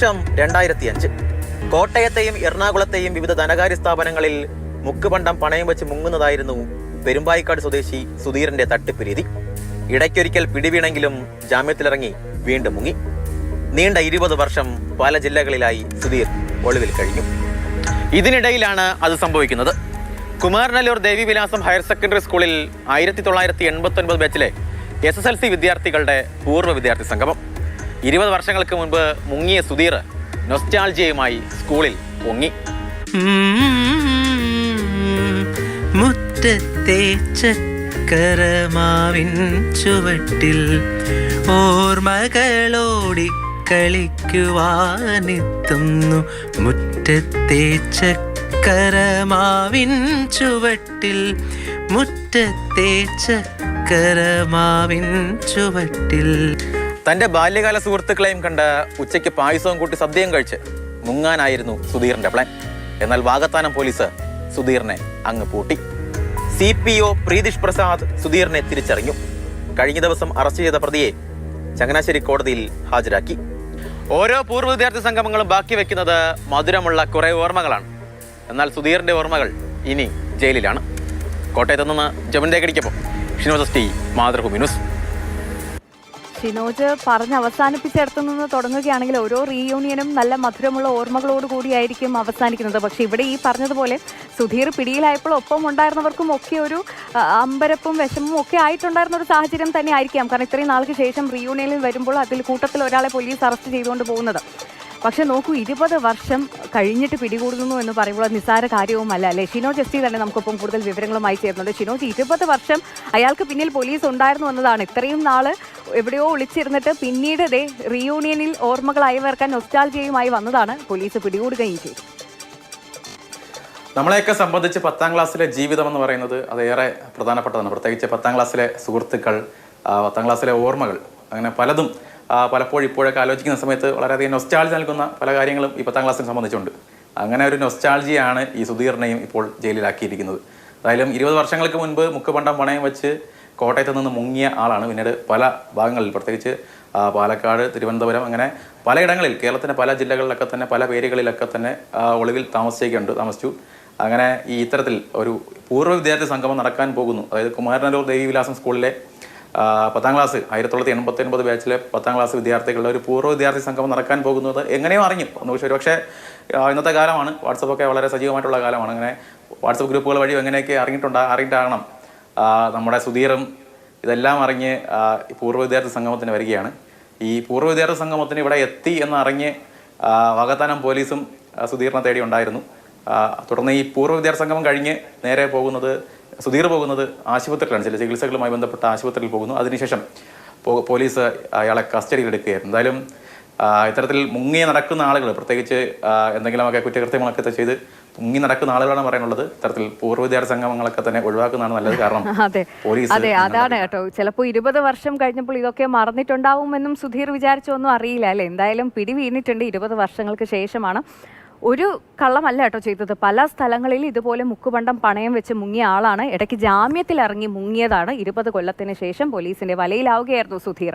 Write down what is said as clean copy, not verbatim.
വർഷം 2005. കോട്ടയത്തെയും എറണാകുളത്തെയും വിവിധ ധനകാര്യ സ്ഥാപനങ്ങളിൽ മുക്കുപണ്ടം പണയം വെച്ച് മുങ്ങുന്നതായിരുന്നു പെരുമ്പായിക്കാട് സ്വദേശി സുധീറിന്റെ തട്ടിപ്പ് രീതി. ഇടയ്ക്കൊരിക്കൽ പിടിവീണെങ്കിലും ജാമ്യത്തിലിറങ്ങി വീണ്ടും മുങ്ങി. നീണ്ട 20 വർഷം പല ജില്ലകളിലായി സുധീർ ഒളിവിൽ കഴിഞ്ഞു. ഇതിനിടയിലാണ് അത് സംഭവിക്കുന്നത്. കുമാരനല്ലൂർ ദേവിവിലാസം ഹയർ സെക്കൻഡറി സ്കൂളിൽ 1989 ബാച്ചിലെ SSLC വിദ്യാർത്ഥികളുടെ പൂർവ്വ വിദ്യാർത്ഥി സംഗമം. 20 വർഷങ്ങൾക്ക് മുൻപ് മുങ്ങിയ സുധീർ നൊസ്റ്റാൾജിയയുമായി സ്കൂളിൽ പൊങ്ങി. മുറ്റത്തെ ചക്കരമാവിൻ ചുവട്ടിൽ ഓർമ്മകളോടി കളിക്കുവാനെത്തുന്നു. മുറ്റത്തെ ചക്കരമാവിൻ ചുവട്ടിൽ, മുറ്റത്തെ ചക്കരമാവിൻ ചുവട്ടിൽ. തന്റെ ബാല്യകാല സുഹൃത്തുക്കളെയും കണ്ട് ഉച്ചയ്ക്ക് പായസവും കൂട്ടി സദ്യയും കഴിച്ച് മുങ്ങാനായിരുന്നു സുധീറിന്റെ പ്ലാൻ. എന്നാൽ വാകത്താനം പോലീസ് സുധീറിനെ അങ്ങ് പൂട്ടി. CPO പ്രീതിഷ് പ്രസാദ് സുധീറിനെ തിരിച്ചറിഞ്ഞു. കഴിഞ്ഞ ദിവസം അറസ്റ്റ് ചെയ്ത പ്രതിയെ ചങ്ങനാശ്ശേരി കോടതിയിൽ ഹാജരാക്കി. ഓരോ പൂർവ്വ വിദ്യാർത്ഥി സംഗമങ്ങളും ബാക്കി വെക്കുന്നത് മധുരമുള്ള കുറെ ഓർമ്മകളാണ്. എന്നാൽ സുധീറിന്റെ ഓർമ്മകൾ ഇനി ജയിലിലാണ്. കോട്ടയത്ത് നിന്ന് ജമൻ തേക്കടിക്കൊപ്പം ഷിനോജ് ടി, മാതൃഭൂമി ന്യൂസ്. ഷിനോജ് പറഞ്ഞ് അവസാനിപ്പിച്ചിടത്തു നിന്ന് തുടങ്ങുകയാണെങ്കിൽ ഓരോ റീയൂണിയനും നല്ല മധുരമുള്ള ഓർമ്മകളോട് കൂടിയായിരിക്കും അവസാനിക്കുന്നത്. പക്ഷെ ഇവിടെ ഈ പറഞ്ഞതുപോലെ സുധീർ പിടിയിലായപ്പോൾ ഒപ്പം ഉണ്ടായിരുന്നവർക്കും ഒക്കെ ഒരു അമ്പരപ്പും വിഷമവും ഒക്കെ ആയിട്ടുണ്ടായിരുന്ന ഒരു സാഹചര്യം തന്നെ ആയിരിക്കാം. കാരണം ഇത്രയും നാൾക്ക് ശേഷം റീയൂണിയനിൽ വരുമ്പോൾ അതിൽ കൂട്ടത്തിൽ ഒരാളെ പോലീസ് അറസ്റ്റ് ചെയ്തുകൊണ്ട് പോകുന്നത്. പക്ഷെ നോക്കൂ, 20 വർഷം കഴിഞ്ഞിട്ട് പിടികൂടുന്നു എന്ന് പറയുമ്പോൾ നിസ്സാര കാര്യവുമല്ല അല്ലേ? ഷിനോജ് എസ് ടി തന്നെ നമുക്കൊപ്പം കൂടുതൽ വിവരങ്ങളുമായി ചേർന്നുണ്ട്. ഷിനോജ്, 20 വർഷം അയാൾക്ക് പിന്നിൽ പോലീസ് ഉണ്ടായിരുന്നു എന്നതാണ്. ഇത്രയും നാള് എവിടെയോ ഒളിച്ചിരുന്നിട്ട് പിന്നീട് റീയൂണിയനിൽ ഓർമ്മകൾ അയവിറക്കാൻ നൊസ്റ്റാൾജിയയുമായി വന്നതാണ്. പോലീസ് പിടികൂടുകയും ചെയ്തു. നമ്മളെയൊക്കെ സംബന്ധിച്ച് 10ാം ക്ലാസ്സിലെ ജീവിതം എന്ന് പറയുന്നത് അതേറെ പ്രധാനപ്പെട്ടതാണ്. പ്രത്യേകിച്ച് 10ാം ക്ലാസ്സിലെ സുഹൃത്തുക്കൾ, 10ാം ക്ലാസ്സിലെ ഓർമ്മകൾ, അങ്ങനെ പലതും പലപ്പോഴും ഇപ്പോഴൊക്കെ ആലോചിക്കുന്ന സമയത്ത് വളരെയധികം നൊസ്റ്റാൾജി നൽകുന്ന പല കാര്യങ്ങളും ഈ 10ാം ക്ലാസ്സിനെ സംബന്ധിച്ചുണ്ട്. അങ്ങനെ ഒരു നൊസ്റ്റാൾജിയാണ് ഈ സുധീറിനെയും ഇപ്പോൾ ജയിലിലാക്കിയിരിക്കുന്നത്. എന്തായാലും 20 വർഷങ്ങൾക്ക് മുൻപ് മുക്കുപണ്ടം പണയം വെച്ച് കോട്ടയത്ത് നിന്ന് മുങ്ങിയ ആളാണ്. പിന്നീട് പല ഭാഗങ്ങളിൽ, പ്രത്യേകിച്ച് പാലക്കാട്, തിരുവനന്തപുരം, അങ്ങനെ പലയിടങ്ങളിൽ, കേരളത്തിൻ്റെ പല ജില്ലകളിലൊക്കെ തന്നെ പല പേരുകളിലൊക്കെ തന്നെ ഒളിവിൽ താമസിച്ചു. അങ്ങനെ ഈ ഇത്തരത്തിൽ ഒരു പൂർവ്വ വിദ്യാർത്ഥി സംഗമം നടക്കാൻ പോകുന്നു. അതായത് കുമാരനല്ലൂർ ദേവിവിലാസം സ്കൂളിലെ 10ാം ക്ലാസ് 1989 ബാച്ചിലെ 10ാം ക്ലാസ് വിദ്യാർത്ഥികളുടെ ഒരു പൂർവ്വ വിദ്യാർത്ഥി സംഗമം നടക്കാൻ പോകുന്നത് എങ്ങനെയോ അറിഞ്ഞു. പക്ഷേ ഇന്നത്തെ കാലമാണ്, വാട്സപ്പൊക്കെ വളരെ സജീവമായിട്ടുള്ള കാലമാണ്. അങ്ങനെ വാട്സപ്പ് ഗ്രൂപ്പുകൾ വഴി എങ്ങനെയൊക്കെ അറിഞ്ഞിട്ടാകണം നമ്മുടെ സുധീറും ഇതെല്ലാം അറിഞ്ഞ് പൂർവ്വ വിദ്യാർത്ഥി സംഗമത്തിന് വരികയാണ്. ഈ പൂർവ്വ വിദ്യാർത്ഥി സംഗമത്തിന് ഇവിടെ എത്തി എന്നറിഞ്ഞ് വാകത്താനം പോലീസും സുധീറിനെ തേടി ഉണ്ടായിരുന്നു. തുടർന്ന് ഈ പൂർവ്വ വിദ്യാർത്ഥി സംഗമം കഴിഞ്ഞ് നേരെ സുധീർ പോകുന്നത് ആശുപത്രിയിലാണ്. ചില ചികിത്സകളുമായി ബന്ധപ്പെട്ട ആശുപത്രിയിൽ പോകുന്നു. അതിനുശേഷം പോലീസ് അയാളെ കസ്റ്റഡിയിൽ എടുക്കുകയായിരുന്നു. എന്തായാലും ഇത്തരത്തിൽ മുങ്ങി നടക്കുന്ന ആളുകൾ, പ്രത്യേകിച്ച് എന്തെങ്കിലുമൊക്കെ കുറ്റകൃത്യങ്ങളൊക്കെ ചെയ്ത് മുങ്ങി നടക്കുന്ന ആളുകളാണ് പറയാനുള്ളത്. ഇത്തരത്തിൽ പൂർവ്വ വിദ്യാർത്ഥി സംഗമങ്ങളൊക്കെ തന്നെ ഒഴിവാക്കുന്നതാണ് നല്ലത്. കാരണം അതെ, അതാണ് കേട്ടോ. ചിലപ്പോൾ 20 വർഷം കഴിഞ്ഞപ്പോൾ ഇതൊക്കെ മറന്നിട്ടുണ്ടാവുമെന്നും സുധീർ വിചാരിച്ചൊന്നും അറിയില്ല അല്ലേ? എന്തായാലും പിടി വീണിട്ടുണ്ട്. 20 വർഷങ്ങൾക്ക് ശേഷമാണ്. ഒരു കള്ളമല്ല കേട്ടോ ചെയ്തത്. പല സ്ഥലങ്ങളിൽ ഇതുപോലെ മുക്കുപണ്ടം പണയം വെച്ച് മുങ്ങിയ ആളാണ്. ഇടയ്ക്ക് ജാമ്യത്തിൽ ഇറങ്ങി മുങ്ങിയതാണ്. 20 കൊല്ലത്തിന് ശേഷം പോലീസിന്റെ വലയിലാവുകയായിരുന്നു സുധീർ.